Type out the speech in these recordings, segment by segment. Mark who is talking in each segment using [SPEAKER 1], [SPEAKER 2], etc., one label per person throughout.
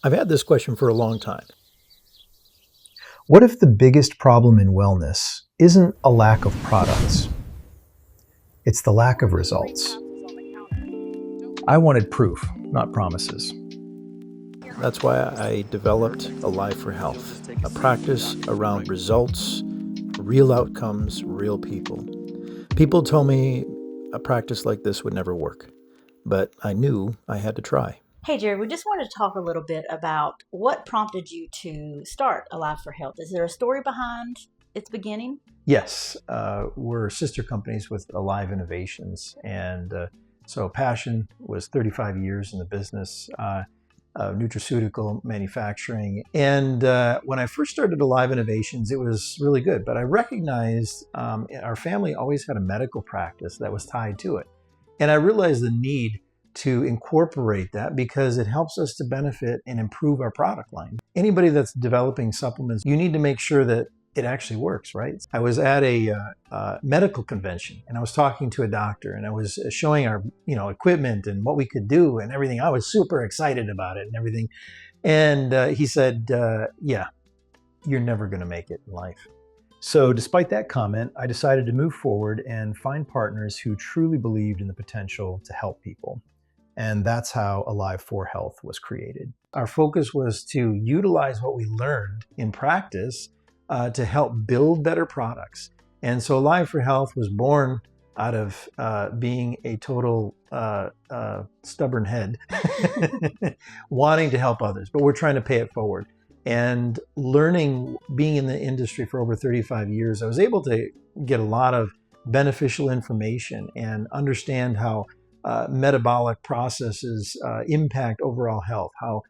[SPEAKER 1] I've had this question for a long time.
[SPEAKER 2] What if the biggest problem in wellness isn't a lack of products? It's the lack of results. I wanted proof, not promises.
[SPEAKER 1] That's why I developed Alive4Health, a practice around results, real outcomes, real people. People told me a practice like this would never work, but I knew I had to try.
[SPEAKER 3] Hey, Jerry, we just wanted to talk a little bit about what prompted you to start Alive for Health. Is there a story behind its beginning?
[SPEAKER 2] Yes, we're sister companies with Alive Innovations. And so Passion was 35 years in the business, nutraceutical manufacturing. And when I first started Alive Innovations, it was really good. But I recognized our family always had a medical practice that was tied to it. And I realized the need to incorporate that because it helps us to benefit and improve our product line. Anybody that's developing supplements, you need to make sure that it actually works, right? I was at a medical convention and I was talking to a doctor and I was showing our, equipment and what we could do and everything. I was super excited about it and everything. And he said, yeah, you're never going to make it in life. So despite that comment, I decided to move forward and find partners who truly believed in the potential to help people. And that's how Alive4Health was created. Our focus was to utilize what we learned in practice to help build better products. And so Alive4Health was born out of being a total stubborn head, wanting to help others, but we're trying to pay it forward. And learning, being in the industry for over 35 years, I was able to get a lot of beneficial information and understand how metabolic processes impact overall health, how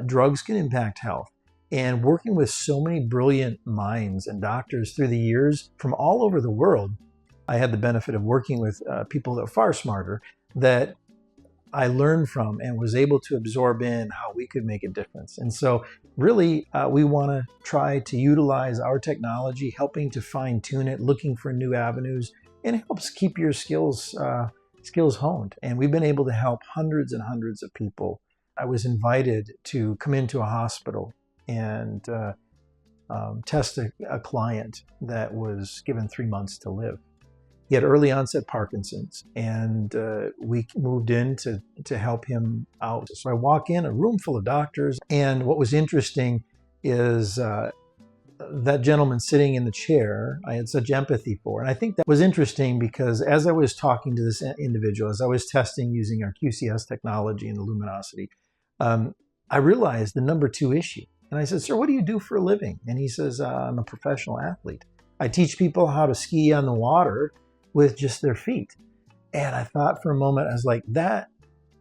[SPEAKER 2] drugs can impact health. And working with so many brilliant minds and doctors through the years from all over the world, I had the benefit of working with people that are far smarter that I learned from and was able to absorb in how we could make a difference. And so really, we want to try to utilize our technology, helping to fine tune it, looking for new avenues, and it helps keep your skills honed. And we've been able to help hundreds and hundreds of people. I was invited to come into a hospital and test a client that was given 3 months to live. He had early onset Parkinson's, and we moved in to help him out. So I walk in, a room full of doctors, and what was interesting is that gentleman sitting in the chair, I had such empathy for. And I think that was interesting because as I was talking to this individual, as I was testing using our QCS technology and the luminosity, I realized the number 2 issue. And I said, sir, what do you do for a living? And he says, I'm a professional athlete. I teach people how to ski on the water with just their feet. And I thought for a moment, I was like,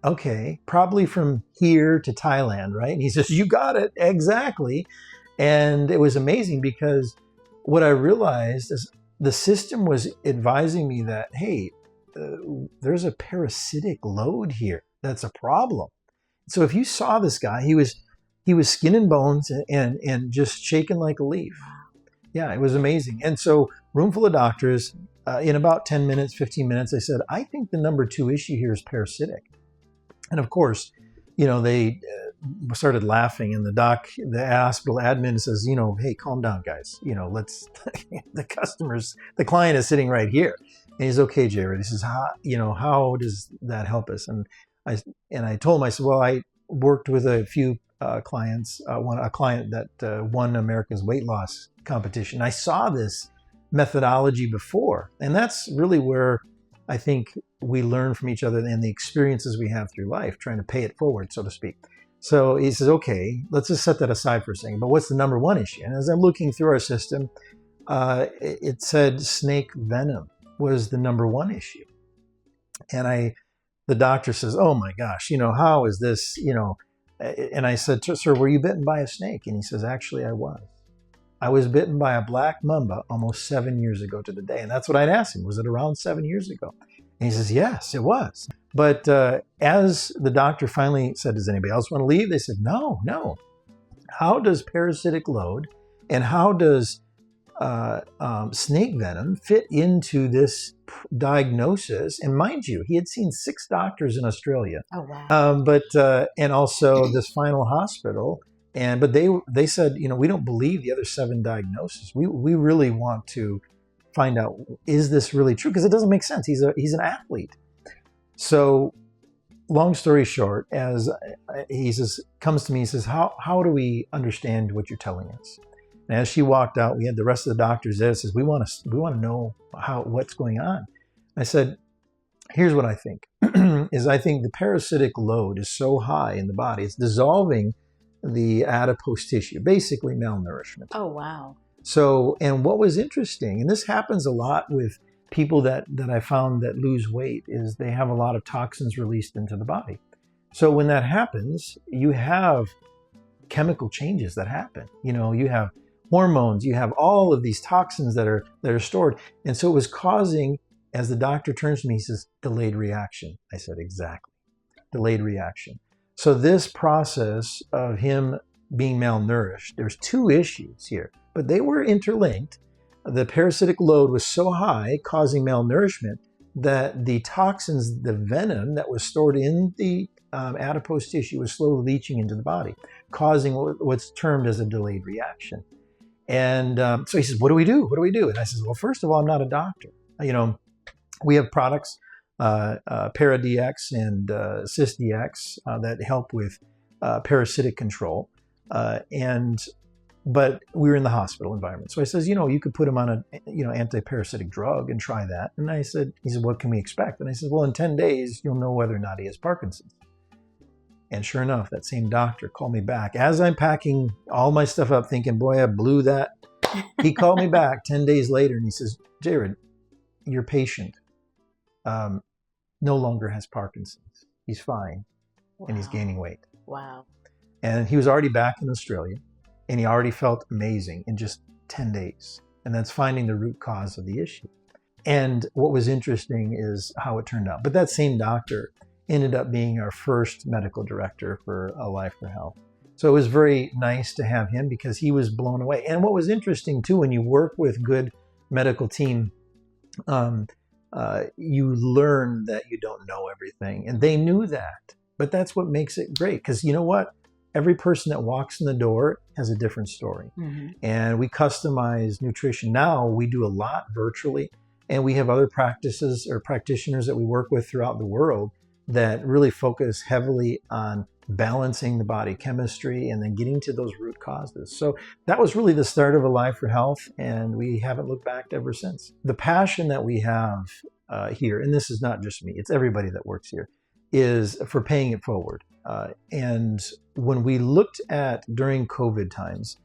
[SPEAKER 2] okay, probably from here to Thailand, right? And he says, you got it, exactly. And it was amazing because what I realized is the system was advising me that, hey, there's a parasitic load here. That's a problem. So if you saw this guy, he was skin and bones and just shaking like a leaf. Yeah, it was amazing. And so room full of doctors, in about 10 minutes, 15 minutes, I said, I think the number 2 issue here is parasitic. And of course, they started laughing, and the hospital admin says, hey, calm down, guys. Let's, the client is sitting right here. And he's, okay, Jerry, this is how does that help us? And I told him, I said, well, I worked with a few clients, a client that won America's weight loss competition. I saw this methodology before, and that's really where I think we learn from each other and the experiences we have through life, trying to pay it forward, so to speak. So he says, okay, let's just set that aside for a second, but what's the number 1 issue? And as I'm looking through our system, it said snake venom was the number 1 issue. And the doctor says, oh my gosh, how is this, and I said, sir, were you bitten by a snake? And he says, actually, I was. I was bitten by a black mamba almost 7 years ago to the day. And that's what I'd asked him. Was it around 7 years ago? And he says, yes, it was. But as the doctor finally said, does anybody else want to leave? They said, no. How does parasitic load and how does snake venom fit into this diagnosis. And mind you, he had seen 6 doctors in Australia.
[SPEAKER 3] Oh, wow.
[SPEAKER 2] And also this final hospital. But they said, we don't believe the other 7 diagnoses. We really want to find out, is this really true? Because it doesn't make sense. He's an athlete. So long story short, as he comes to me, he says, how do we understand what you're telling us? And as she walked out, we had the rest of the doctors there. Says, we want to know what's going on. I said, here's what I think. I think the parasitic load is so high in the body, it's dissolving the adipose tissue, basically malnourishment.
[SPEAKER 3] Oh, wow.
[SPEAKER 2] So, and what was interesting, and this happens a lot with people that I found that lose weight, is they have a lot of toxins released into the body. So when that happens, you have chemical changes that happen. You have hormones, you have all of these toxins that are stored. And so it was causing, as the doctor turns to me, he says, delayed reaction. I said, exactly, delayed reaction. So this process of him being malnourished, there's 2 issues here, but they were interlinked. The parasitic load was so high, causing malnourishment, that the toxins, the venom that was stored in the adipose tissue was slowly leaching into the body, causing what's termed as a delayed reaction. And so he says, what do we do? What do we do? And I says, well, first of all, I'm not a doctor. We have products, ParaDX and CysDX, that help with parasitic control. But we were in the hospital environment. So I says, you could put him on an anti-parasitic drug and try that. And he said, what can we expect? And I said, well, in 10 days, you'll know whether or not he has Parkinson's. And sure enough, that same doctor called me back. As I'm packing all my stuff up thinking, boy, I blew that. He called me back 10 days later and he says, Jared, your patient no longer has Parkinson's. He's fine. Wow. And he's gaining weight.
[SPEAKER 3] Wow.
[SPEAKER 2] And he was already back in Australia and he already felt amazing in just 10 days. And that's finding the root cause of the issue. And what was interesting is how it turned out. But that same doctor ended up being our first medical director for Alive4Health. So it was very nice to have him because he was blown away. And what was interesting too, when you work with good medical team, you learn that you don't know everything. And they knew that. But that's what makes it great. Because you know what? Every person that walks in the door has a different story. Mm-hmm. And we customize nutrition. Now we do a lot virtually. And we have other practices or practitioners that we work with throughout the world that really focus heavily on balancing the body chemistry and then getting to those root causes. So that was really the start of Alive4Health, and we haven't looked back ever since. The passion that we have here, and this is not just me, it's everybody that works here, is for paying it forward. And when we looked at during COVID times,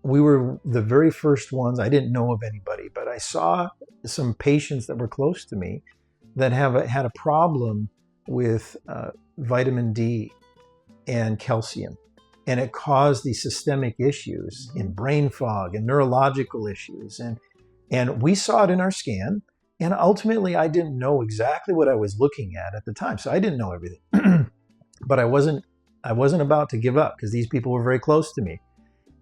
[SPEAKER 2] we were the very first ones. I didn't know of anybody, but I saw some patients that were close to me that had a problem with vitamin D and calcium. And it caused these systemic issues in brain fog and neurological issues. And we saw it in our scan. And ultimately, I didn't know exactly what I was looking at the time. So I didn't know everything. But I wasn't about to give up because these people were very close to me.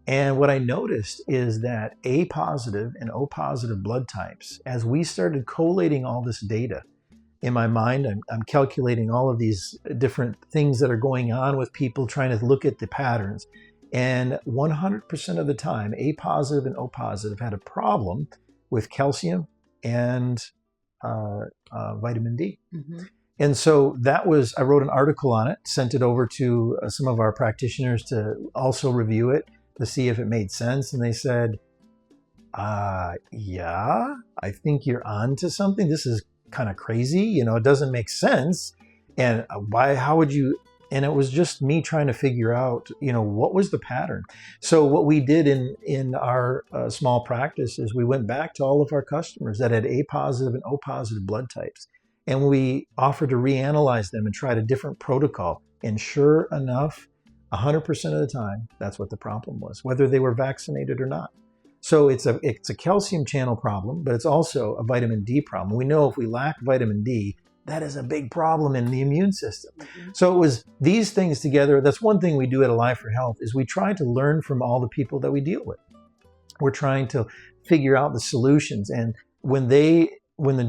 [SPEAKER 2] And what I noticed is that A positive and O positive blood types, as we started collating all this data, in my mind, I'm calculating all of these different things that are going on with people, trying to look at the patterns. And 100% of the time, A positive and O positive had a problem with calcium and vitamin D. Mm-hmm. And so I wrote an article on it, sent it over to some of our practitioners to also review it to see if it made sense. And they said, yeah, I think you're on to something. This is kind of crazy, it doesn't make sense. And how would you, and it was just me trying to figure out, what was the pattern? So what we did in our small practice is we went back to all of our customers that had A positive and O positive blood types. And we offered to reanalyze them and tried a different protocol. And sure enough, 100% of the time, that's what the problem was, whether they were vaccinated or not. So it's a calcium channel problem, but it's also a vitamin D problem. We know if we lack vitamin D, that is a big problem in the immune system. Mm-hmm. So it was these things together. That's one thing we do at Alive4Health is we try to learn from all the people that we deal with. We're trying to figure out the solutions. And when the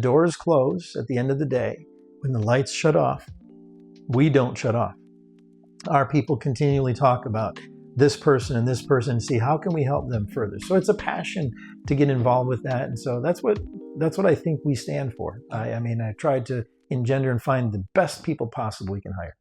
[SPEAKER 2] doors close at the end of the day, when the lights shut off, we don't shut off. Our people continually talk about this person and see how can we help them further. So it's a passion to get involved with that. And so that's what I think we stand for. I mean, I tried to engender and find the best people possible we can hire.